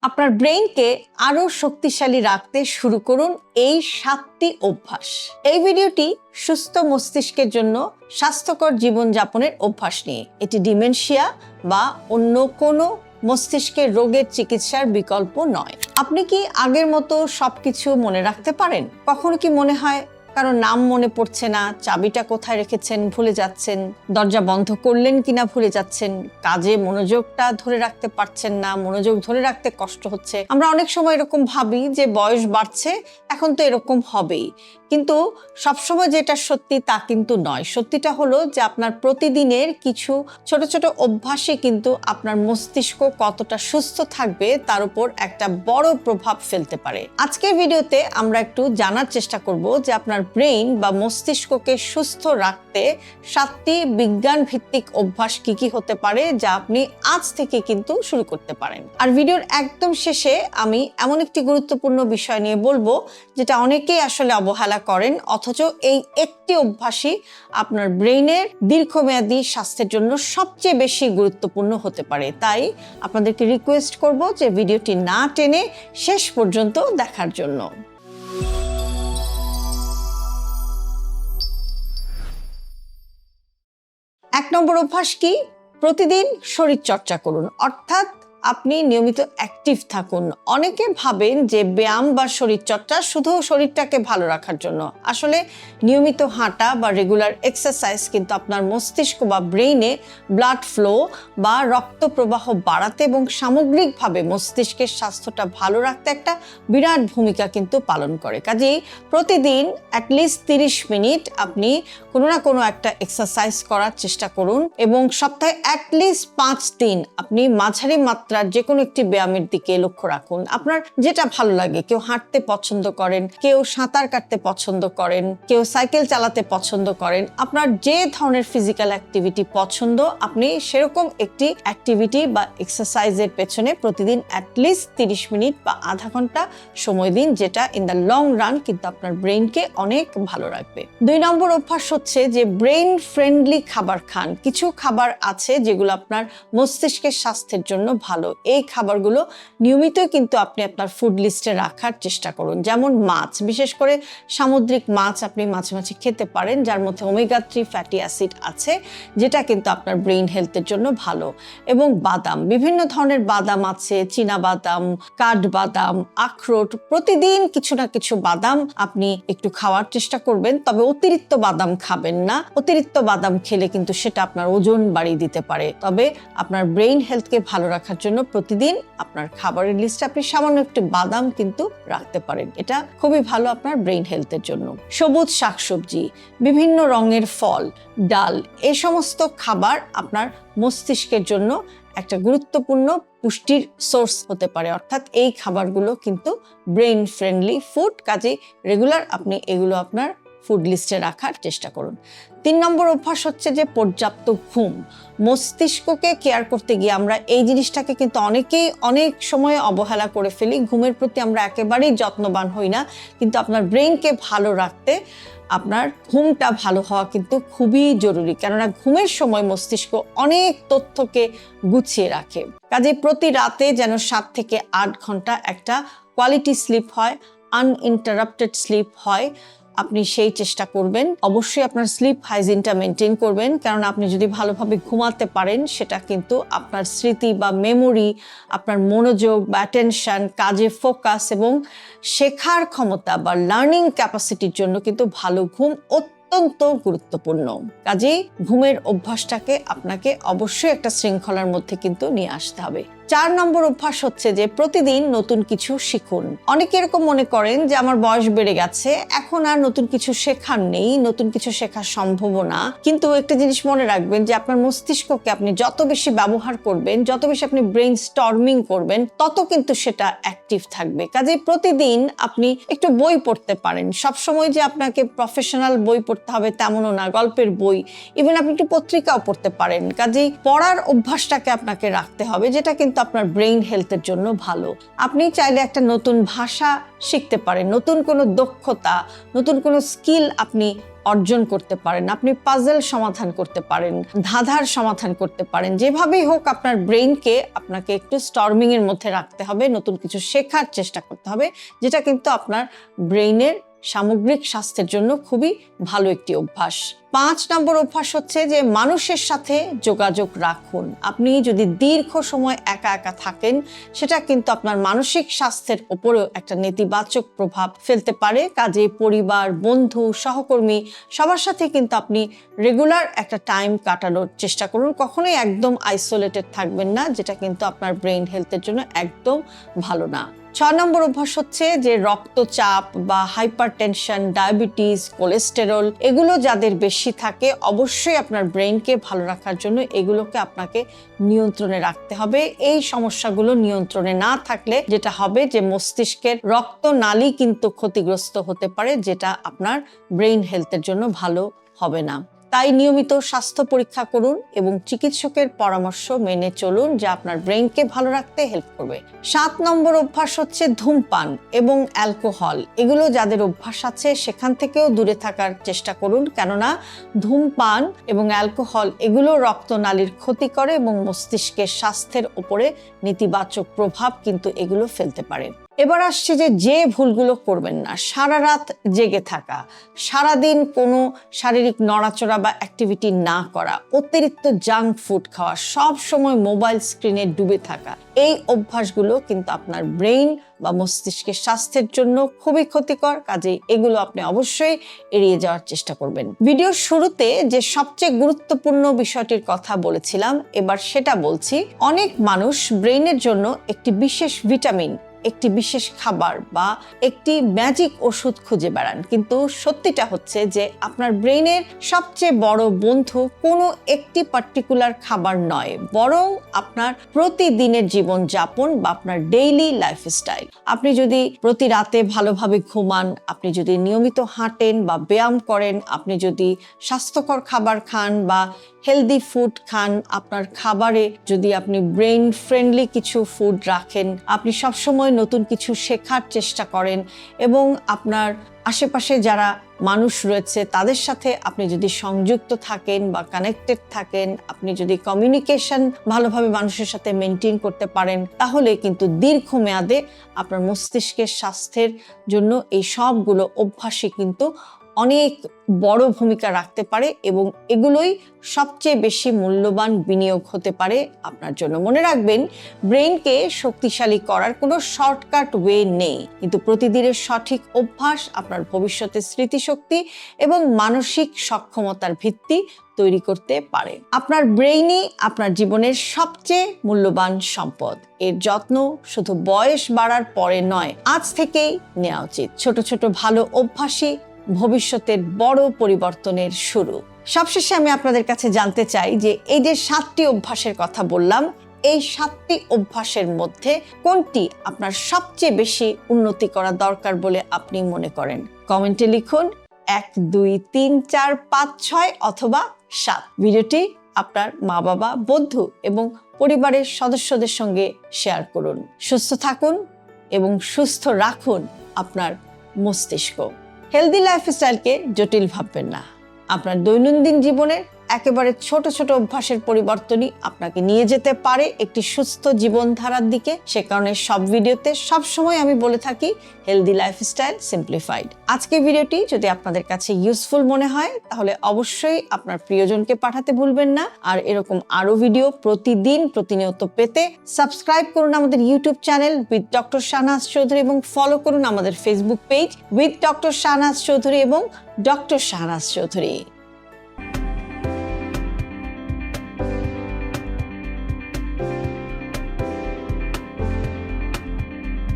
আপনার ব্রেইনকে আরো শক্তিশালী রাখতে শুরু করুন এই 7টি অভ্যাস। এই ভিডিওটি সুস্থ মস্তিষ্কের জন্য স্বাস্থ্যকর জীবনযাপনের অভ্যাস নিয়ে। এটি ডিমেনশিয়া বা অন্য কোনো মস্তিষ্কের রোগের চিকিৎসার বিকল্প নয়। আপনি কি আগের মতো সবকিছু মনে রাখতে পারেন? কখনো কি মনে হয় কারো নাম মনে পড়ছে না, চাবিটা কোথায় রেখেছেন ভুলে যাচ্ছেন, দরজা বন্ধ করলেন কিনা ভুলে যাচ্ছেন, কাজে মনোযোগটা ধরে রাখতে পারছেন না, মনোযোগ ধরে রাখতে কষ্ট হচ্ছে? আমরা অনেক সময় এরকম ভাবি যে বয়স বাড়ছে, এখন তো এরকম হবেই। কিন্তু সবসময় যেটা সত্যি তা কিন্তু নয়। সত্যিটা হলো যে আপনার প্রতিদিনের কিছু ছোট ছোট অভ্যাসে কিন্তু আপনার মস্তিষ্ক কতটা সুস্থ থাকবে তার উপর একটা বড় প্রভাব ফেলতে পারে। আজকের ভিডিওতে আমরা একটু জানার চেষ্টা করব যে আপনার ব্রেইন বা মস্তিষ্ককে সুস্থ রাখতে 7টি বিজ্ঞান ভিত্তিক অভ্যাস কি কি হতে পারে যা আপনি আজ থেকে কিন্তু শুরু করতে পারেন। আর ভিডিওর একদম শেষে আমি এমন একটি গুরুত্বপূর্ণ বিষয় নিয়ে বলবো যেটা অনেকেই আসলে অবহেলা করেন, অথচ এই একটি অভ্যাসই আপনার ব্রেইনের দীর্ঘমেয়াদী স্বাস্থ্যের জন্য সবচেয়ে বেশি গুরুত্বপূর্ণ হতে পারে। তাই আপনাদেরকে রিকোয়েস্ট করব যে ভিডিওটি না টেনে শেষ পর্যন্ত দেখার জন্য। 1 নম্বর অভ্যাস কি? প্রতিদিন শরীর চর্চা করুন, অর্থাৎ আপনি নিয়মিত অ্যাক্টিভ থাকুন। অনেকে ভাবেন যে ব্যায়াম বা শরীর চর্চা শুধু শরীরটাকে ভালো রাখার জন্য। আসলে নিয়মিত হাঁটা বা রেগুলার এক্সারসাইজ কিন্তু আপনার মস্তিষ্ক বা ব্রেইনে ব্লাড ফ্লো বা রক্ত প্রবাহ বাড়াতে এবং সামগ্রিকভাবে মস্তিষ্কের স্বাস্থ্যটা ভালো রাখতে একটা বিরাট ভূমিকা কিন্তু পালন করে। কাজেই প্রতিদিন অ্যাটলিস্ট 30 মিনিট আপনি কোনো না কোনো একটা এক্সারসাইজ করার চেষ্টা করুন এবং সপ্তাহে অ্যাটলিস্ট 5 দিন আপনি মাঝারি মাত্রার যে কোনো একটি ব্যায়ামের দিকে লক্ষ্য রাখুন। আপনার যেটা ভালো লাগে, কেউ হাঁটতে পছন্দ করেন, কেউ সাঁতার কাটতে পছন্দ করেন, কেউ সাইকেল চালাতে পছন্দ করেন। আপনার যে ধরনের ফিজিক্যাল অ্যাক্টিভিটি পছন্দ, আপনি সেরকম একটি অ্যাক্টিভিটি বা এক্সারসাইজের পেছনে প্রতিদিন অ্যাটলিস্ট 30 মিনিট বা আধা ঘন্টা সময় দিন, যেটা ইন দ্য লং রান কিন্তু আপনার ব্রেইনকে অনেক ভালো রাখবে। 2 নম্বর অভ্যাস হচ্ছে যে ব্রেইন ফ্রেন্ডলি খাবার খান। কিছু খাবার আছে যেগুলো আপনার মস্তিষ্কের স্বাস্থ্যের জন্য ভালো। এই খাবারগুলো নিয়মিত কিন্তু আপনি আপনার ফুড লিস্টে রাখার চেষ্টা করুন। যেমন মাছ, বিশেষ করে সামুদ্রিক মাছ আপনি মাঝে মাঝে খেতে পারেন, যার মধ্যে ওমেগা 3 ফ্যাটি অ্যাসিড আছে, যেটা কিন্তু আপনার ব্রেইন হেলথের জন্য ভালো। এবং বাদাম, বিভিন্ন ধরনের বাদাম আছে, চীনা বাদাম, কাঠবাদাম, আখরোট। প্রতিদিন কিছু না কিছু বাদাম আপনি একটু খাওয়ার চেষ্টা করবেন, তবে অতিরিক্ত বাদাম খাবেন না। অতিরিক্ত বাদাম খেলে কিন্তু সেটা আপনার ওজন বাড়িয়ে দিতে পারে। তবে আপনার ব্রেইন হেলথকে ভালো রাখার জন্য প্রতিদিন আপনার খাবারের লিস্টে আপনি সামান্য একটু বাদাম কিন্তু রাখতে পারেন। এটা খুবই ভালো আপনার ব্রেইন হেলথের জন্য। সবুজ শাকসবজি, বিভিন্ন রঙের ফল, ডাল, এই সমস্ত খাবার আপনার মস্তিষ্কের জন্য একটা গুরুত্বপূর্ণ পুষ্টির সোর্স হতে পারে। অর্থাৎ এই খাবারগুলো কিন্তু ব্রেইন ফ্রেন্ডলি ফুড, কাজে রেগুলার আপনি এগুলো আপনার ফুড লিস্টে রাখার চেষ্টা করুন। 3 নম্বর অভ্যাস হচ্ছে যে পর্যাপ্ত ঘুম। মস্তিষ্ককে কেয়ার করতে গিয়ে আমরা এই জিনিসটাকে কিন্তু অনেকেই অনেক সময় অবহেলা করে ফেলি। ঘুমের প্রতি আমরা একেবারেই যত্নবান হই না, কিন্তু আপনার ব্রেইনকে ভালো রাখতে আপনার ঘুমটা ভালো হওয়া কিন্তু খুবই জরুরি, কেননা ঘুমের সময় মস্তিষ্ক অনেক তথ্যকে গুছিয়ে রাখে। কাজে প্রতি রাতে যেন 7 থেকে 8 ঘন্টা একটা কোয়ালিটি স্লিপ হয়, আনইন্টারাপ্টেড স্লিপ হয়। আপনি সেই চেষ্টা করবেন। অবশ্যই আপনার স্লিপ হাইজিনটা মেনটেন করবেন, কারণ আপনি যদি ভালোভাবে ঘুমাতে পারেন সেটা কিন্তু আপনার স্মৃতি বা মেমোরি, আপনার মনোযোগ বা অ্যাটেনশন, কাজে ফোকাস এবং শেখার ক্ষমতা বা লার্নিং ক্যাপাসিটির জন্য কিন্তু ভালো ঘুম অত্যন্ত গুরুত্বপূর্ণ। কাজেই ঘুমের অভ্যাসটাকে আপনাকে অবশ্যই একটা শৃঙ্খলার মধ্যে কিন্তু নিয়ে আসতে হবে। 4 নম্বর অভ্যাস হচ্ছে যে প্রতিদিন নতুন কিছু শিখুন। অনেকে এরকম মনে করেন যে আমার বয়স বেড়ে গেছে, এখন আর নতুন কিছু শেখার নেই, নতুন কিছু শেখা সম্ভব না। কিন্তু একটা জিনিস মনে রাখবেন যে আপনার মস্তিষ্ককে আপনি যত বেশি ব্যবহার করবেন, যত বেশি আপনি ব্রেইন স্টর্মিং করবেন, তত কিন্তু সেটা অ্যাক্টিভ থাকবে। কাজেই প্রতিদিন আপনি একটু বই পড়তে পারেন। সবসময় যে আপনাকে প্রফেশনাল বই পড়তে হবে তেমনও না, গল্পের বই, ইভেন আপনি একটু পত্রিকাও পড়তে পারেন। কাজেই পড়ার অভ্যাসটাকে আপনাকে রাখতে হবে, যেটা কিন্তু আপনার ব্রেইন হেলথের জন্য ভালো। আপনি চাইলে একটা নতুন ভাষা শিখতে পারেন, নতুন কোনো দক্ষতা, নতুন কোনো স্কিল আপনি অর্জন করতে পারেন, আপনি পাজল সমাধান করতে পারেন, ধাঁধার সমাধান করতে পারেন। যেভাবেই হোক আপনার ব্রেইনকে আপনাকে একটু স্টর্মিং এর মধ্যে রাখতে হবে, নতুন কিছু শেখার চেষ্টা করতে হবে, যেটা কিন্তু আপনার ব্রেইনের সামগ্রিক স্বাস্থ্যের জন্য খুবই ভালো একটি অভ্যাস। 5 নম্বর অভ্যাস হচ্ছে যে মানুষের সাথে যোগাযোগ রাখুন। আপনি যদি দীর্ঘ সময় একা একা থাকেন, সেটা কিন্তু আপনার মানসিক স্বাস্থ্যের উপরেও একটা নেতিবাচক প্রভাব ফেলতে পারে। কাজে পরিবার, বন্ধু, সহকর্মী সবার সাথে কিন্তু আপনি রেগুলার একটা টাইম কাটানোর চেষ্টা করুন। কখনোই একদম আইসোলেটেড থাকবেন না, যেটা কিন্তু আপনার ব্রেইন হেলথের জন্য একদম ভালো না। 6 নম্বর অভ্যাস হচ্ছে যে রক্তচাপ বা হাইপারটেনশন, ডায়াবেটিস, কোলেস্টেরল এগুলো যাদের বেশি থাকে, অবশ্যই আপনার ব্রেইনকে ভালো রাখার জন্য এগুলোকে আপনাকে নিয়ন্ত্রণে রাখতে হবে। এই সমস্যাগুলো নিয়ন্ত্রণে না থাকলে যেটা হবে যে মস্তিষ্কের রক্তনালী কিন্তু ক্ষতিগ্রস্ত হতে পারে, যেটা আপনার ব্রেইন হেলথের জন্য ভালো হবে না। তাই নিয়মিত স্বাস্থ্য পরীক্ষা করুন এবং চিকিৎসকের পরামর্শ মেনে চলুন, যা আপনার ব্রেইনকে ভালো রাখতে হেল্প করবে। 7 নম্বর অভ্যাস হচ্ছে ধূমপান এবং অ্যালকোহল। এগুলো যাদের অভ্যাস আছে সেখান থেকেও দূরে থাকার চেষ্টা করুন, কেননা ধূমপান এবং অ্যালকোহল এগুলো রক্তনালীর ক্ষতি করে এবং মস্তিষ্কের স্বাস্থ্যের উপরে নেতিবাচক প্রভাব কিন্তু এগুলো ফেলতে পারে। এবার আসছে যে ভুলগুলো করবেন না। সারা রাত জেগে থাকা, সারাদিন কোনো শারীরিক নড়াচড়া বা অ্যাক্টিভিটি না করা, অতিরিক্ত জাঙ্ক ফুড খাওয়া, সব সময় মোবাইল স্ক্রিনে ডুবে থাকা, এই অভ্যাসগুলো কিন্তু আপনার ব্রেইন বা মস্তিষ্কের স্বাস্থ্যের জন্য খুবই ক্ষতিকর। কাজেই এগুলো আপনি অবশ্যই এড়িয়ে যাওয়ার চেষ্টা করবেন। ভিডিওর শুরুতে যে সবচেয়ে গুরুত্বপূর্ণ বিষয়টির কথা বলেছিলাম, এবার সেটা বলছি। অনেক মানুষ ব্রেইনের জন্য একটি বিশেষ ভিটামিন, একটি বিশেষ খাবার বা একটি ম্যাজিক ওষুধ খুঁজে বেড়ান, কিন্তু সত্যিটা হচ্ছে যে আপনার ব্রেইনের সবচেয়ে বড় বন্ধু কোনো একটি পার্টিকুলার খাবার নয়, বরং আপনার প্রতিদিনের জীবনযাপন বা আপনার ডেইলি লাইফস্টাইল। আপনি যদি প্রতি রাতে ভালোভাবে ঘুমান, আপনি যদি নিয়মিত হাঁটেন বা ব্যায়াম করেন, আপনি যদি স্বাস্থ্যকর খাবার খান বা হেলদি ফুড খান, আপনার খাবারে যদি আপনি ব্রেইন ফ্রেন্ডলি কিছু ফুড রাখেন, আপনি সবসময় নতুন কিছু শেখার চেষ্টা করেন এবং আপনার আশেপাশে যারা মানুষ রয়েছে তাদের সাথে আপনি যদি সংযুক্ত থাকেন বা কানেক্টেড থাকেন, আপনি যদি কমিউনিকেশন ভালোভাবে মানুষের সাথে মেনটেন করতে পারেন, তাহলে কিন্তু দীর্ঘমেয়াদে আপনার মস্তিষ্কের স্বাস্থ্যের জন্য এই সবগুলো অভ্যাসই কিন্তু অনেক বড় ভূমিকা রাখতে পারে এবং এগুলোই সবচেয়ে বেশি মূল্যবান বিনিয়োগ হতে পারে আপনার জন্য। মনে রাখবেন, ব্রেইনকে শক্তিশালী করার কোনো শর্টকাট ওয়ে নেই, কিন্তু প্রতিদিনের সঠিক অভ্যাস আপনার ভবিষ্যতের স্মৃতিশক্তি এবং মানসিক সক্ষমতার ভিত্তি তৈরি করতে পারে। আপনার ব্রেইনই আপনার জীবনের সবচেয়ে মূল্যবান সম্পদ। এর যত্ন শুধু বয়স বাড়ার পরে নয়, আজ থেকেই নেওয়া উচিত। ছোট ছোট ভালো অভ্যাসই ভবিষ্যতের বড় পরিবর্তনের শুরু। সবশেষে আমি আপনাদের কাছে জানতে চাই যে এই যে 7টি অভ্যাসের কথা বললাম, এই 7টি অভ্যাসের মধ্যে কোনটি আপনার সবচেয়ে বেশি উন্নতি করা দরকার বলে আপনি মনে করেন? কমেন্টে লিখুন 1, 2, 3, 4, 5, 6 অথবা 7। ভিডিওটি আপনার মা বাবা, বন্ধু এবং পরিবারের সদস্যদের সঙ্গে শেয়ার করুন। সুস্থ থাকুন এবং সুস্থ রাখুন আপনার মস্তিষ্ক। হেলদি লাইফস্টাইলকে জটিল ভাববেন না। আপনার দৈনন্দিন জীবনের একেবারে ছোট ছোট অভ্যাসের পরিবর্তনই আপনাকে নিয়ে যেতে পারে একটি সুস্থ জীবনধারার দিকে। সে কারণে সব ভিডিওতে সবসময় আমি বলে থাকি হেলদি লাইফস্টাইল সিম্পলিফাইড। আজকের ভিডিওটি যদি আপনাদের কাছে ইউজফুল মনে হয়, তাহলে অবশ্যই আপনার প্রিয়জনকে পাঠাতে ভুলবেন না। আর এরকম আরো ভিডিও প্রতিনিয়ত পেতে সাবস্ক্রাইব করুন আমাদের YouTube channel with doctor Shahnaz Chowdhury এবং ফলো করুন আমাদের Facebook page with doctor Shahnaz Chowdhury এবং ডক্টর শাহনাজ চৌধুরী।